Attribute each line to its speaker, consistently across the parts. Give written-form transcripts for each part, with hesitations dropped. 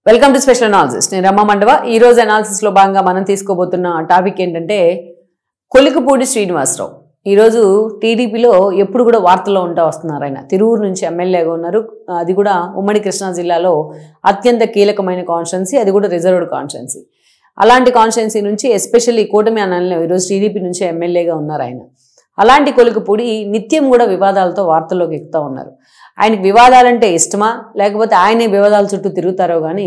Speaker 1: Welcome to special analysis. నేను రమ్మ మండవ. ఈ రోజు అనాలిసిస్ లో భాగంగా మనం తీసుకోబోతున్న టాపిక్ ఏంటంటే కొలికపూడి శ్రీనివాసరావు. ఈరోజు టీడీపీలో ఎప్పుడు కూడా వార్తల్లో వస్తున్నారు. ఆయన తిరువురు నుంచి ఎమ్మెల్యేగా ఉన్నారు. అది కూడా ఉమ్మడి కృష్ణా జిల్లాలో అత్యంత కీలకమైన కాన్స్టిట్యున్సీ, అది కూడా రిజర్వ్డ్ కాన్స్టిట్యున్సీ. అలాంటి కాన్స్టిట్యున్సీ నుంచి ఎస్పెషల్లీ కూటమి అనంలో ఈరోజు టీడీపీ నుంచి ఎమ్మెల్యేగా ఉన్నారు ఆయన. అలాంటి కొలికపూడి నిత్యం కూడా వివాదాలతో వార్తల్లోకి ఎక్కుతూ ఉన్నారు. ఆయనకి వివాదాలంటే ఇష్టమా, లేకపోతే ఆయనే వివాదాల చుట్టూ తిరుగుతారో కానీ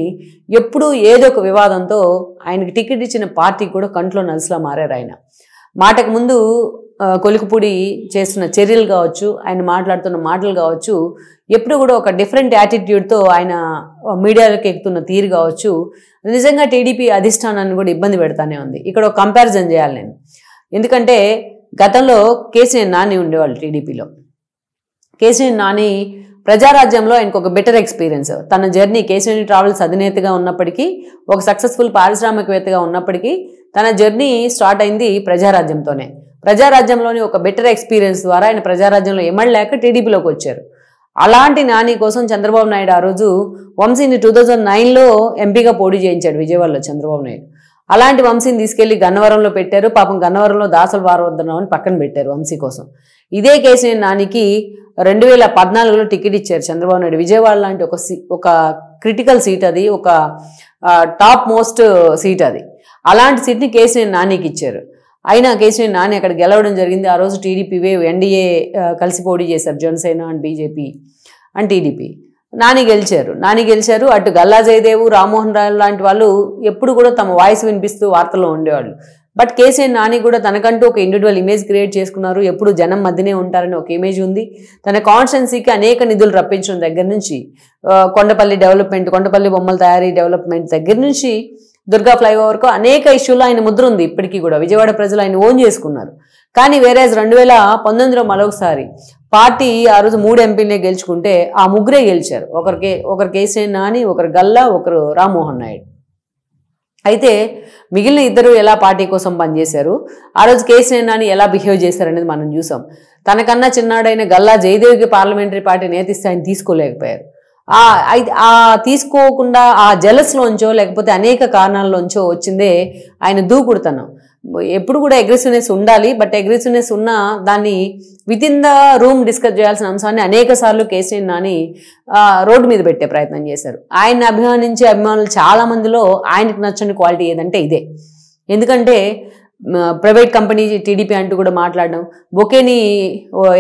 Speaker 1: ఎప్పుడూ ఏదో ఒక వివాదంతో ఆయనకి టికెట్ ఇచ్చిన పార్టీ కూడా కంట్లో నలుసులా మారారు. ఆయన మాటకు ముందు కొలికపూడి చేస్తున్న చర్యలు కావచ్చు, ఆయన మాట్లాడుతున్న మాటలు కావచ్చు, ఎప్పుడు కూడా ఒక డిఫరెంట్ యాటిట్యూడ్తో ఆయన మీడియాలోకి ఎక్కుతున్న తీరు కావచ్చు, నిజంగా టీడీపీ అధిష్టానాన్ని కూడా ఇబ్బంది పెడతానే ఉంది. ఇక్కడ ఒక కంపారిజన్ చేయాలి నేను. ఎందుకంటే గతంలో కేసీఆర్ నాని ఉండేవాళ్ళు టీడీపీలో. కేసీఆర్ నాని ప్రజారాజ్యంలో ఆయనకు ఒక బెటర్ ఎక్స్పీరియన్స్. తన జర్నీ కేసీఆర్ ట్రావెల్స్ అధినేతగా ఉన్నప్పటికీ, ఒక సక్సెస్ఫుల్ పారిశ్రామికవేత్తగా ఉన్నప్పటికీ తన జర్నీ స్టార్ట్ అయింది ప్రజారాజ్యంతోనే. ప్రజారాజ్యంలోని ఒక బెటర్ ఎక్స్పీరియన్స్ ద్వారా ఆయన ప్రజారాజ్యంలో ఎమ్మడలేక టీడీపీలోకి వచ్చారు. అలాంటి నాని కోసం చంద్రబాబు నాయుడు ఆ రోజు వంశీని 2009లో ఎంపీగా పోటీ చేయించాడు విజయవాడలో చంద్రబాబు నాయుడు. అలాంటి వంశీని తీసుకెళ్లి గన్నవరంలో పెట్టారు. పాపం గన్నవరంలో దాసల వారవద్దనం అని పక్కన పెట్టారు వంశీ కోసం. ఇదే కేసీఆర్ నానికి 2014లో టికెట్ ఇచ్చారు చంద్రబాబు నాయుడు. విజయవాడ లాంటి ఒక క్రిటికల్ సీట్, అది ఒక టాప్ మోస్ట్ సీట్. అది అలాంటి సీట్ని కేసీఆర్ నానికి ఇచ్చారు. అయినా కేసీఆర్ నాని అక్కడ గెలవడం జరిగింది. ఆ రోజు టీడీపీ వేవ్ ఎన్డీఏ కలిసి పోటీ చేశారు, Janasena and BJP and TDP. Nani గెలిచారు. అటు గల్లా జయదేవు, రామ్మోహన్ రావు లాంటి వాళ్ళు ఎప్పుడు కూడా తమ వాయిస్ వినిపిస్తూ వార్తల్లో ఉండేవాళ్ళు. బట్ కేసీఆర్ నాని కూడా తనకంటూ ఒక ఇండివిజువల్ ఇమేజ్ క్రియేట్ చేసుకున్నారు. ఎప్పుడు జనం మధ్యనే ఉంటారని ఒక ఇమేజ్ ఉంది. తన కాన్స్టిట్యున్సీకి అనేక నిధులు రప్పించడం దగ్గర నుంచి, కొండపల్లి డెవలప్మెంట్, కొండపల్లి బొమ్మల తయారీ డెవలప్మెంట్ దగ్గర నుంచి దుర్గా ఫ్లైఓవర్కు అనేక ఇష్యూలో ఆయన ముద్ర ఉంది. ఇప్పటికీ కూడా విజయవాడ ప్రజలు ఆయన ఓన్ చేసుకున్నారు. కానీ వేరే 2019లో మరొకసారి పార్టీ ఆ రోజు 3 ఎంపీలనే గెలుచుకుంటే ఆ ముగ్గురే గెలిచారు. ఒకరు కేసీఆర్ నాని, ఒకరు గల్లా, ఒకరు రామ్మోహన్ నాయుడు. అయితే మిగిలిన ఇద్దరు ఎలా పార్టీ కోసం పనిచేశారు, ఆ రోజు కేసీఆర్ నాని ఎలా బిహేవ్ చేశారనేది మనం చూసాం. తనకన్నా చిన్నాడైన గల్లా జయదేవికి పార్లమెంటరీ పార్టీ నేతిస్తే ఆయన తీసుకోలేకపోయారు. తీసుకోకుండా ఆ జెలస్లోంచో లేకపోతే అనేక కారణాల్లోంచో వచ్చిందే ఆయన దూకుడుతనం. ఎప్పుడు కూడా అగ్రెసివ్నెస్ ఉండాలి, బట్ అగ్రెసివ్నెస్ ఉన్న దాన్ని with in the room discuss చేయాల్సిన అంశాన్ని అనేక సార్లు కేసీఆర్ నాని రోడ్డు మీద పెట్టే ప్రయత్నం చేశారు. ఆయన్ని అభిమానించే అభిమానులు చాలా మందిలో ఆయనకు నచ్చని క్వాలిటీ ఏదంటే ఇదే. ఎందుకంటే ప్రైవేట్ కంపెనీ టీడీపీ అంటూ కూడా మాట్లాడడం, బొకేని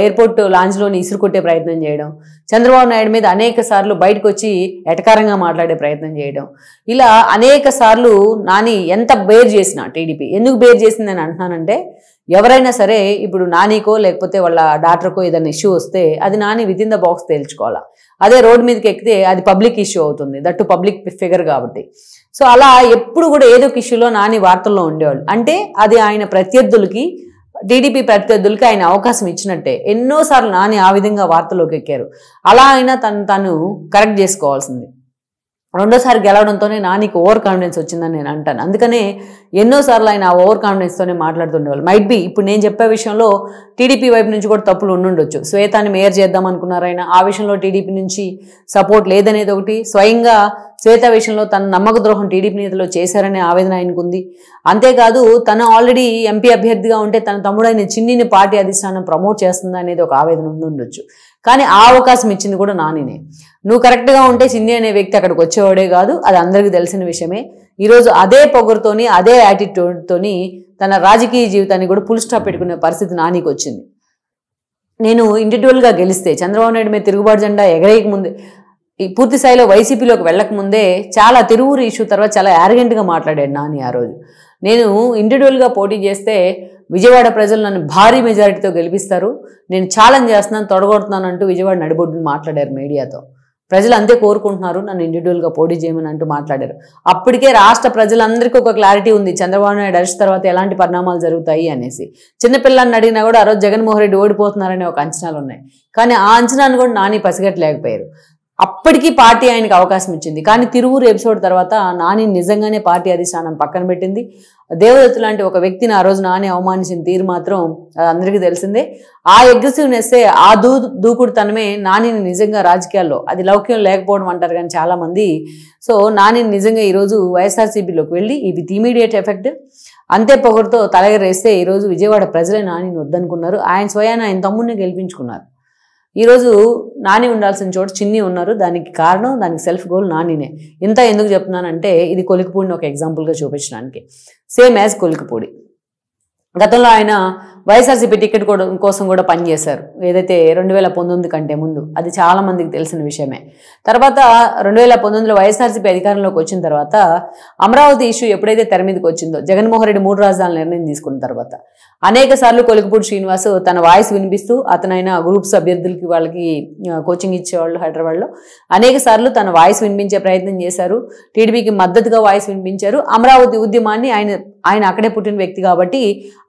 Speaker 1: ఎయిర్పోర్ట్ లాంజ్లోని ఇసురు కొట్టే ప్రయత్నం చేయడం, చంద్రబాబు నాయుడు మీద అనేక సార్లు బయటకు వచ్చి ఎటకారంగా మాట్లాడే ప్రయత్నం చేయడం, ఇలా అనేక సార్లు నాని ఎంత బేర్ చేసినా టీడీపీ ఎందుకు బేర్ చేసిందని అంటున్నానంటే, ఎవరైనా సరే ఇప్పుడు నానికో లేకపోతే వాళ్ళ డాక్టర్కో ఏదైనా ఇష్యూ వస్తే అది నాని విత్ ఇన్ ద బాక్స్ తేల్చుకోవాలా. అదే రోడ్డు మీదకి ఎక్కితే అది పబ్లిక్ ఇష్యూ అవుతుంది, దట్టు పబ్లిక్ ఫిగర్ కాబట్టి. సో అలా ఎప్పుడు కూడా ఏదో ఒక ఇష్యూలో నాని వార్తల్లో ఉండేవాళ్ళు. అంటే అది ఆయన ప్రత్యర్థులకి, టీడీపీ ప్రత్యర్థులకి ఆయన అవకాశం ఇచ్చినట్టే. ఎన్నోసార్లు నాని ఆ విధంగా వార్తల్లోకి ఎక్కారు. అలా అయినా తను కరెక్ట్ చేసుకోవాల్సింది. రెండోసారి గెలవడంతోనే నానికి ఓవర్ కాన్ఫిడెన్స్ వచ్చిందని నేను అంటాను. అందుకనే ఎన్నోసార్లు ఆయన ఆ ఓవర్ కాన్ఫిడెన్స్తోనే మాట్లాడుతుండేవాళ్ళు. మైట్ బి ఇప్పుడు నేను చెప్పే విషయంలో టీడీపీ వైపు నుంచి కూడా తప్పులు ఉండుండొచ్చు. శ్వేతాన్ని మేయర్ చేద్దాం అనుకున్నారు ఆయన, ఆ విషయంలో టీడీపీ నుంచి సపోర్ట్ లేదనేది ఒకటి. స్వయంగా శ్వేత విషయంలో తన నమ్మక ద్రోహం టీడీపీ నేతలు చేశారనే ఆవేదన ఆయనకు ఉంది. అంతేకాదు తను ఆల్రెడీ ఎంపీ అభ్యర్థిగా ఉంటే తన తమ్ముడైన చిన్నిని పార్టీ అధిష్టానం ప్రమోట్ చేస్తుందా అనేది ఒక ఆవేదన ఉండొచ్చు. కానీ ఆ అవకాశం ఇచ్చింది కూడా నానినే. నువ్వు కరెక్ట్గా ఉంటే చిన్ని అనే వ్యక్తి అక్కడికి వచ్చేవాడే కాదు, అది అందరికీ తెలిసిన విషయమే. ఈరోజు అదే పొగరుతోని, అదే యాటిట్యూడ్తోని తన రాజకీయ జీవితాన్ని కూడా ఫుల్ స్టాప్ పెట్టుకునే పరిస్థితి నానికి వచ్చింది. నేను ఇండివిజువల్గా గెలిస్తే చంద్రబాబు నాయుడు మీద తిరుగుబాటు జెండా ఎగరేయక ముందే, ఈ పూర్తి స్థాయిలో వైసీపీలోకి వెళ్ళకముందే చాలా తిరువురు ఇష్యూ తర్వాత చాలా యారగెంట్గా మాట్లాడాడు నాని ఆ రోజు. నేను ఇండివిజువల్గా పోటీ చేస్తే విజయవాడ ప్రజలు నన్ను భారీ మెజారిటీతో గెలిపిస్తారు, నేను ఛాలెంజ్ చేస్తున్నాను, తొడగొడుతున్నాను అంటూ విజయవాడ నడిబొడ్డును మాట్లాడారు మీడియాతో. ప్రజలు అంతే కోరుకుంటున్నారు, నన్ను ఇండివిజువల్గా పోటీ చేయమని అంటూ మాట్లాడారు. అప్పటికే రాష్ట్ర ప్రజలందరికీ ఒక క్లారిటీ ఉంది చంద్రబాబు నాయుడు అరెస్ట్ తర్వాత ఎలాంటి పరిణామాలు జరుగుతాయి అనేసి. చిన్నపిల్లల్ని అడిగినా కూడా ఆ రోజు జగన్మోహన్ రెడ్డి ఓడిపోతున్నారనే ఒక అంచనాలు ఉన్నాయి. కానీ ఆ అంచనాను కూడా నాని పసిగట్టలేకపోయారు. అప్పటికీ పార్టీ ఆయనకు అవకాశం ఇచ్చింది. కానీ తిరువూరు ఎపిసోడ్ తర్వాత నాని నిజంగానే పార్టీ అధిష్టానం పక్కన పెట్టింది. దేవదత్తు లాంటి ఒక వ్యక్తిని ఆ రోజు నాని అవమానించిన తీరు మాత్రం అందరికీ తెలిసిందే. ఆ అగ్రెసివ్నెస్సే, ఆ దూకుడుతనమే నానిని నిజంగా రాజకీయాల్లో, అది లౌక్యం లేకపోవడం అంటారు కానీ చాలామంది. సో నానిని నిజంగా ఈరోజు వైఎస్ఆర్సీపీలోకి వెళ్ళి ఇది ఇమీడియట్ ఎఫెక్ట్. అంతే పొగరుతో తలగరేస్తే ఈరోజు విజయవాడ ప్రజలే నానిని వద్దనుకున్నారు. ఆయన స్వయాన ఆయన తమ్ముడిని గెలిపించుకున్నారు. ఈరోజు నాని ఉండాల్సిన చోట చిన్ని ఉన్నారు. దానికి కారణం, దానికి సెల్ఫ్ గోల్ నానినే. ఇంత ఎందుకు చెప్తున్నానంటే ఇది కొలికిపూడిని ఒక ఎగ్జాంపుల్గా చూపించడానికి. సేమ్ యాజ్ కొలికిపూడి గతంలో ఆయన వైఎస్ఆర్సీపీ టికెట్ కోసం కూడా పనిచేశారు, ఏదైతే 2019 కంటే ముందు. అది చాలా మందికి తెలిసిన విషయమే. తర్వాత 2019లో వైఎస్ఆర్సీపీ అధికారంలోకి వచ్చిన తర్వాత అమరావతి ఇష్యూ ఎప్పుడైతే తెర మీదకి వచ్చిందో, జగన్మోహన్ రెడ్డి 3 రాజధానుల నిర్ణయం తీసుకున్న తర్వాత అనేక సార్లు కొలికిపూడి శ్రీనివాస్ తన వాయిస్ వినిపిస్తూ, అతనైనా గ్రూప్స్ అభ్యర్థులకి వాళ్ళకి కోచింగ్ ఇచ్చేవాళ్ళు హైదరాబాద్లో, అనేక సార్లు తన వాయిస్ వినిపించే ప్రయత్నం చేశారు. టీడీపీకి మద్దతుగా వాయిస్ వినిపించారు. అమరావతి ఉద్యమాన్ని ఆయన అక్కడే పుట్టిన వ్యక్తి కాబట్టి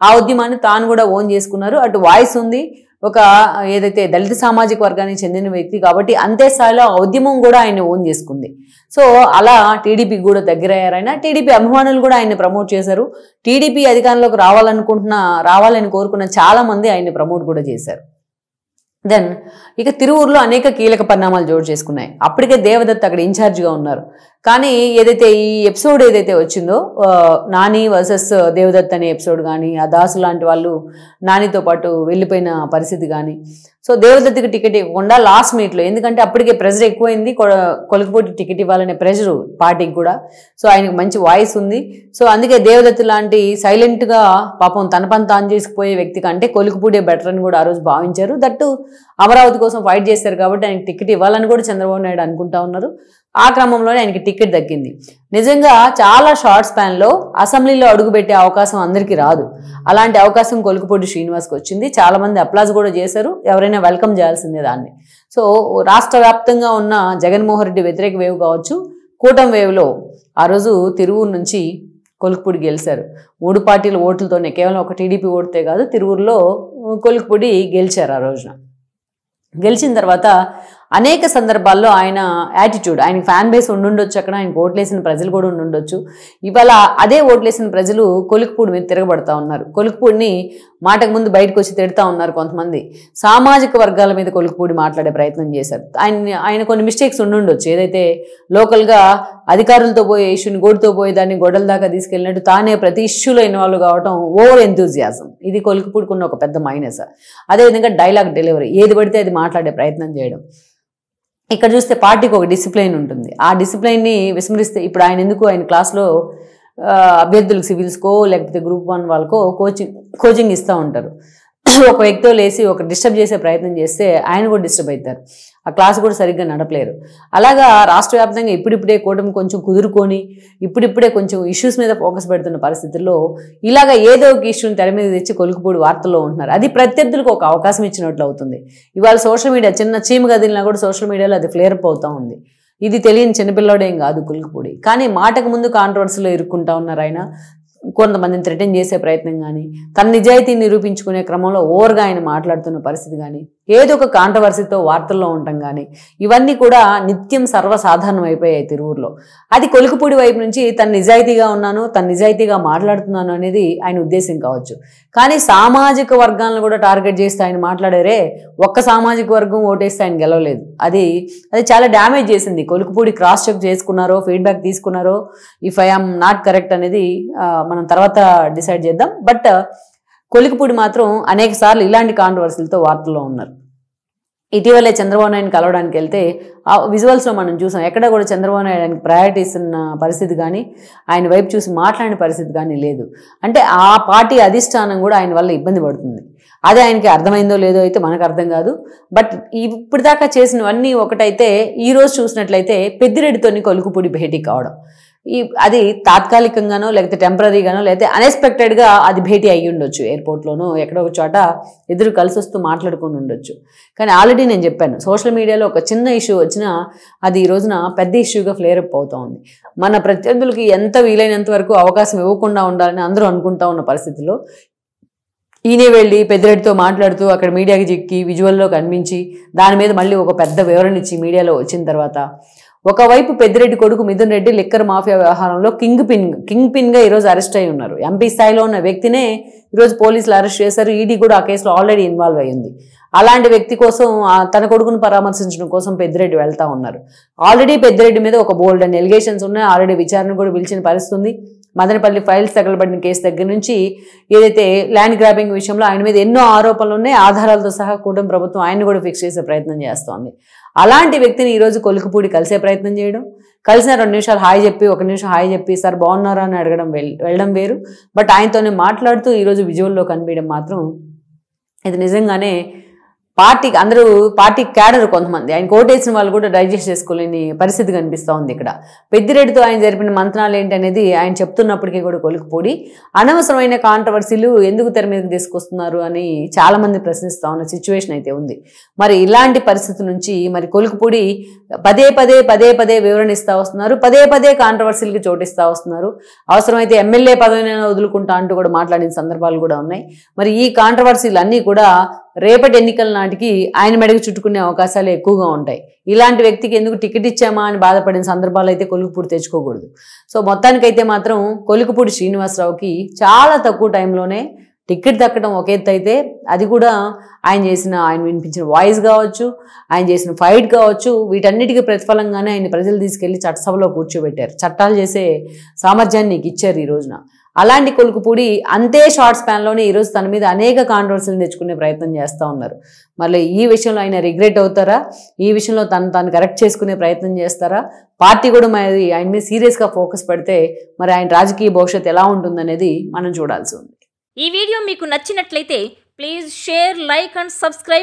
Speaker 1: ఆ ఉద్యమాన్ని తాను కూడా ఓన్ చేసుకున్నారు. అటు వాయిస్ ఉంది, ఒక ఏదైతే దళిత సామాజిక వర్గానికి చెందిన వ్యక్తి కాబట్టి అంతే స్థాయిలో ఆ ఉద్యమం కూడా ఆయన ఓన్ చేసుకుంది. సో అలా టీడీపీకి కూడా దగ్గరయ్యారైనా, టీడీపీ అభిమానులు కూడా ఆయన్ని ప్రమోట్ చేశారు. టీడీపీ అధికారంలోకి రావాలని కోరుకున్న చాలా మంది ఆయన్ని ప్రమోట్ కూడా చేశారు. దెన్ ఇక తిరువూరులో అనేక కీలక పరిణామాలు జోడు చేసుకున్నాయి. అప్పటికే దేవదత్ అక్కడ ఇన్ఛార్జ్గా ఉన్నారు. కానీ ఏదైతే ఈ ఎపిసోడ్ ఏదైతే వచ్చిందో, నాని వర్సెస్ దేవదత్ అనే ఎపిసోడ్ కానీ, ఆ దాసు లాంటి వాళ్ళు నానితో పాటు వెళ్ళిపోయిన పరిస్థితి కానీ, సో దేవదత్తుకి టికెట్ ఇవ్వకుండా లాస్ట్ మినిట్లో, ఎందుకంటే అప్పటికే ప్రెజర్ ఎక్కువైంది, కొలికిపూడి టికెట్ ఇవ్వాలనే ప్రెజరు పార్టీకి కూడా. సో ఆయనకు మంచి వాయిస్ ఉంది. సో అందుకే దేవదత్తు లాంటి సైలెంట్గా పాపం తన పని తాను చేసుకుపోయే వ్యక్తి కంటే కొలికిపూడే బెటర్ అని కూడా ఆ రోజు భావించారు. దట్టు అమరావతి కోసం ఫైట్ చేశారు కాబట్టి ఆయనకి టికెట్ ఇవ్వాలని కూడా చంద్రబాబు నాయుడు అనుకుంటా ఉన్నారు. ఆ క్రమంలోనే ఆయనకి టికెట్ దక్కింది. నిజంగా చాలా షార్ట్ స్పాన్లో అసెంబ్లీలో అడుగుపెట్టే అవకాశం అందరికీ రాదు. అలాంటి అవకాశం కొలికిపూడి శ్రీనివాస్కి వచ్చింది. చాలామంది అప్లాజ్ కూడా చేశారు. ఎవరైనా వెల్కమ్ చేయాల్సిందే దాన్ని. సో రాష్ట్ర వ్యాప్తంగా ఉన్న జగన్మోహన్ రెడ్డి వ్యతిరేక వేవ్ కావచ్చు, కూటమి వేవ్లో ఆ రోజు తిరువూరు నుంచి కొలికిపూడి గెలిచారు. 3 పార్టీల ఓట్లతోనే, కేవలం ఒక టీడీపీ ఓటుతే కాదు, తిరువూరులో కొలికిపూడి గెలిచారు. ఆ రోజున గెలిచిన తర్వాత అనేక సందర్భాల్లో ఆయన యాటిట్యూడ్, ఆయన ఫ్యాన్ బేస్ ఉండుండొచ్చు, అక్కడ ఆయనకు ఓట్లేసిన ప్రజలు కూడా ఉండుండొచ్చు. ఇవాళ అదే ఓట్లేసిన ప్రజలు కొలికిపూడి మీద తిరగబడతా ఉన్నారు. కొలికిపూడిని మాటకు ముందు బయటకు వచ్చి తిడతా ఉన్నారు కొంతమంది. సామాజిక వర్గాల మీద కొలికిపూడి మాట్లాడే ప్రయత్నం చేశారు. ఆయన కొన్ని మిస్టేక్స్ ఉండుండొచ్చు. ఏదైతే లోకల్గా అధికారులతో పోయే ఇష్యూని గోడుతో పోయే దాన్ని గొడవల దాకా తీసుకెళ్ళినట్టు తానే ప్రతి ఇష్యూలో ఇన్వాల్వ్ కావడం, ఓవర్ ఎంతూజియాజం, ఇది కొలికిపూడికున్న ఒక పెద్ద మైనస్. అదేవిధంగా డైలాగ్ డెలివరీ, ఏది పడితే అది మాట్లాడే ప్రయత్నం చేయడం. ఇక్కడ చూస్తే పార్టీకి ఒక డిసిప్లైన్ ఉంటుంది. ఆ డిసిప్లైన్ని విస్మరిస్తే, ఇప్పుడు ఆయన ఎందుకు ఆయన క్లాస్లో అభ్యర్థులకు సివిల్స్కో లేకపోతే గ్రూప్ 1 వాళ్ళకో కోచింగ్ ఇస్తూ ఉంటారు. ఒక వ్యక్తితో లేసి ఒక డిస్టర్బ్ చేసే ప్రయత్నం చేస్తే ఆయన కూడా డిస్టర్బ్ అవుతారు. ఆ క్లాస్ కూడా సరిగ్గా నడపలేరు. అలాగా రాష్ట్ర వ్యాప్తంగా ఇప్పుడిప్పుడే కూటమి కొంచెం కుదురుకొని ఇప్పుడిప్పుడే కొంచెం ఇష్యూస్ మీద ఫోకస్ పెడుతున్న పరిస్థితుల్లో ఇలాగ ఏదో ఒక ఇష్యూని తెర మీద తెచ్చి కొలికిపూడి వార్తల్లో ఉంటున్నారు. అది ప్రత్యర్థులకు ఒక అవకాశం ఇచ్చినట్లు అవుతుంది. ఇవాళ సోషల్ మీడియా చిన్న చీమ గదిలినా కూడా సోషల్ మీడియాలో అది ఫ్లేర్ అప్ అవుతూ ఉంది. ఇది తెలియని చిన్నపిల్లోడేం కాదు కొలికిపూడి. కానీ మాటకు ముందు కాంట్రవర్సీలో ఇరుక్కుంటా ఉన్నారు ఆయన. కొంతమందిని థ్రెటన్ చేసే ప్రయత్నం కానీ, తన నిజాయితీని నిరూపించుకునే క్రమంలో ఓవర్గా ఆయన మాట్లాడుతున్న పరిస్థితి కానీ, ఏదో ఒక కాంట్రవర్సీతో వార్తల్లో ఉండటం కానీ, ఇవన్నీ కూడా నిత్యం సర్వసాధారణం అయిపోయాయి తిరువూరులో. అది కొలికిపూడి వైపు నుంచి తను నిజాయితీగా ఉన్నాను, తను నిజాయితీగా మాట్లాడుతున్నాను అనేది ఆయన ఉద్దేశం కావచ్చు. కానీ సామాజిక వర్గాలను కూడా టార్గెట్ చేస్తే ఆయన మాట్లాడారే, ఒక్క సామాజిక వర్గం ఓటేస్తే ఆయన గెలవలేదు. అది చాలా డ్యామేజ్ చేసింది. కొలికిపూడి క్రాస్ చెక్ చేసుకున్నారో, ఫీడ్బ్యాక్ తీసుకున్నారో, if I am not correct అనేది మనం తర్వాత డిసైడ్ చేద్దాం. బట్ కొలికిపూడి మాత్రం అనేక సార్లు ఇలాంటి కాంట్రవర్సీలతో వార్తల్లో ఉన్నారు. ఇటీవలే చంద్రబాబు నాయుడిని కలవడానికి వెళ్తే ఆ విజువల్స్లో మనం చూసాం, ఎక్కడ కూడా చంద్రబాబు నాయుడు ఆయనకి ప్రయారిటీ ఇస్తున్న పరిస్థితి కానీ, ఆయన వైపు చూసి మాట్లాడిన పరిస్థితి కానీ లేదు. అంటే ఆ పార్టీ అధిష్టానం కూడా ఆయన వల్ల ఇబ్బంది పడుతుంది. అదే ఆయనకి అర్థమైందో లేదో అయితే మనకు అర్థం కాదు. బట్ ఇప్పటిదాకా చేసినవన్నీ ఒకటైతే, ఈరోజు చూసినట్లయితే పెద్దిరెడ్డితోని కొలికిపూడి భేటీ కావడం, అది తాత్కాలికంగానో లేకపోతే టెంపరీగానో లేకపోతే అన్ఎక్స్పెక్టెడ్గా అది భేటీ అయ్యి ఉండొచ్చు. ఎయిర్పోర్ట్లోనో ఎక్కడో ఒక చోట ఎదురు కలిసి వస్తూ మాట్లాడుకొని ఉండొచ్చు. కానీ ఆల్రెడీ నేను చెప్పాను, సోషల్ మీడియాలో ఒక చిన్న ఇష్యూ వచ్చినా అది ఈ రోజున పెద్ద ఇష్యూగా ఫ్లేర్ అప్ అవుతూ ఉంది. మన ప్రత్యర్థులకి ఎంత వీలైనంత వరకు అవకాశం ఇవ్వకుండా ఉండాలని అందరూ అనుకుంటా ఉన్న పరిస్థితుల్లో ఈయనే వెళ్ళి పెద్దిరెడ్డితో మాట్లాడుతూ అక్కడ మీడియాకి చిక్కి విజువల్లో కనిపించి దాని మీద మళ్ళీ ఒక పెద్ద వివరణ ఇచ్చి మీడియాలో వచ్చిన తర్వాత ఒకవైపు పెద్దిరెడ్డి కొడుకు మిథున్ రెడ్డి లిక్కర్ మాఫియా వ్యవహారంలో కింగ్ పిన్గా ఈరోజు అరెస్ట్ అయి ఉన్నారు. ఎంపీ స్థాయిలో ఉన్న వ్యక్తినే ఈరోజు పోలీసులు అరెస్ట్ చేశారు. ఈడీ కూడా ఆ కేసులో ఆల్రెడీ ఇన్వాల్వ్ అయ్యింది. అలాంటి వ్యక్తి కోసం తన కొడుకును పరామర్శించడం కోసం పెద్దిరెడ్డి వెళ్తా ఉన్నారు. ఆల్రెడీ పెద్దిరెడ్డి మీద ఒక బోల్డ్ అండ్ ఎలిగేషన్స్ ఉన్నాయి. ఆల్రెడీ విచారణ కూడా పిలిచిన పరిస్థితుంది. మదనపల్లి ఫైల్స్ తగలబడిన కేసు దగ్గర నుంచి ఏదైతే ల్యాండ్ గ్రాబింగ్ విషయంలో ఆయన మీద ఎన్నో ఆరోపణలు ఉన్నాయి. ఆధారాలతో సహా కూటమి ప్రభుత్వం ఆయన్ని కూడా ఫిక్స్ చేసే ప్రయత్నం చేస్తోంది. అలాంటి వ్యక్తిని ఈరోజు కొలికిపూడి కలిసే ప్రయత్నం చేయడం, కలిసిన 2 నిమిషాలు హాయ్ చెప్పి 1 నిమిషం హాయ్ చెప్పి సార్ బాగున్నారా అని అడగడం వెళ్ళడం వేరు. బట్ ఆయనతోనే మాట్లాడుతూ ఈరోజు విజువల్లో కనిపించడం మాత్రం ఇది నిజంగానే అందరూ పార్టీ క్యాడర్ కొంతమంది ఆయన కోటేసిన వాళ్ళు కూడా డైజెస్ట్ చేసుకోలేని పరిస్థితి కనిపిస్తూ ఉంది. ఇక్కడ పెద్దిరెడ్డితో ఆయన జరిపిన మంత్రాలు ఏంటనేది ఆయన చెప్తున్నప్పటికీ కూడా కొలికిపూడి అనవసరమైన కాంట్రవర్సీలు ఎందుకు తెర మీదకి తీసుకొస్తున్నారు అని చాలా మంది ప్రశ్నిస్తూ ఉన్న సిచ్యువేషన్ అయితే ఉంది. మరి ఇలాంటి పరిస్థితి నుంచి మరి కొలికిపూడి పదే పదే వివరణ ఇస్తూ వస్తున్నారు. పదే కాంట్రవర్సీలకి చోటిస్తూ వస్తున్నారు. అవసరమైతే ఎమ్మెల్యే పదవినైనా వదులుకుంటా అంటూ కూడా మాట్లాడిన సందర్భాలు కూడా ఉన్నాయి. మరి ఈ కాంట్రవర్సీలు అన్నీ కూడా రేపటి ఎన్నికల నాటికి ఆయన మెడకు చుట్టుకునే అవకాశాలు ఎక్కువగా ఉంటాయి. ఇలాంటి వ్యక్తికి ఎందుకు టికెట్ ఇచ్చామా అని బాధపడిన సందర్భాలు అయితే కొలికిపూడి తెచ్చుకోకూడదు. సో మొత్తానికైతే మాత్రం కొలికిపూడి శ్రీనివాసరావుకి చాలా తక్కువ టైంలోనే టికెట్ దక్కడం ఒక ఎత్తు అయితే, అది కూడా ఆయన వినిపించిన వాయిస్ కావచ్చు, ఆయన చేసిన ఫైట్ కావచ్చు, వీటన్నిటికీ ప్రతిఫలంగానే ఆయన ప్రజలు తీసుకెళ్లి చట్టసభలో కూర్చోబెట్టారు. చట్టాలు చేసే సామర్థ్యాన్ని నీకు ఇచ్చారు ఈ రోజున. అలాంటి కొలికిపూడి అంతే షార్ట్ స్పాన్లోనే ఈరోజు తన మీద అనేక కాంట్రవర్సీలు తెచ్చుకునే ప్రయత్నం చేస్తూ ఉన్నారు. మళ్ళీ ఈ విషయంలో ఆయన రిగ్రెట్ అవుతారా? ఈ విషయంలో తను కరెక్ట్ చేసుకునే ప్రయత్నం చేస్తారా? పార్టీ కూడా మరి ఆయన మీద సీరియస్గా ఫోకస్ పెడితే మరి ఆయన రాజకీయ భవిష్యత్తు ఎలా ఉంటుందనేది మనం చూడాల్సి ఉంది.
Speaker 2: ఈ వీడియో మీకు నచ్చినట్లయితే please share, like and subscribe.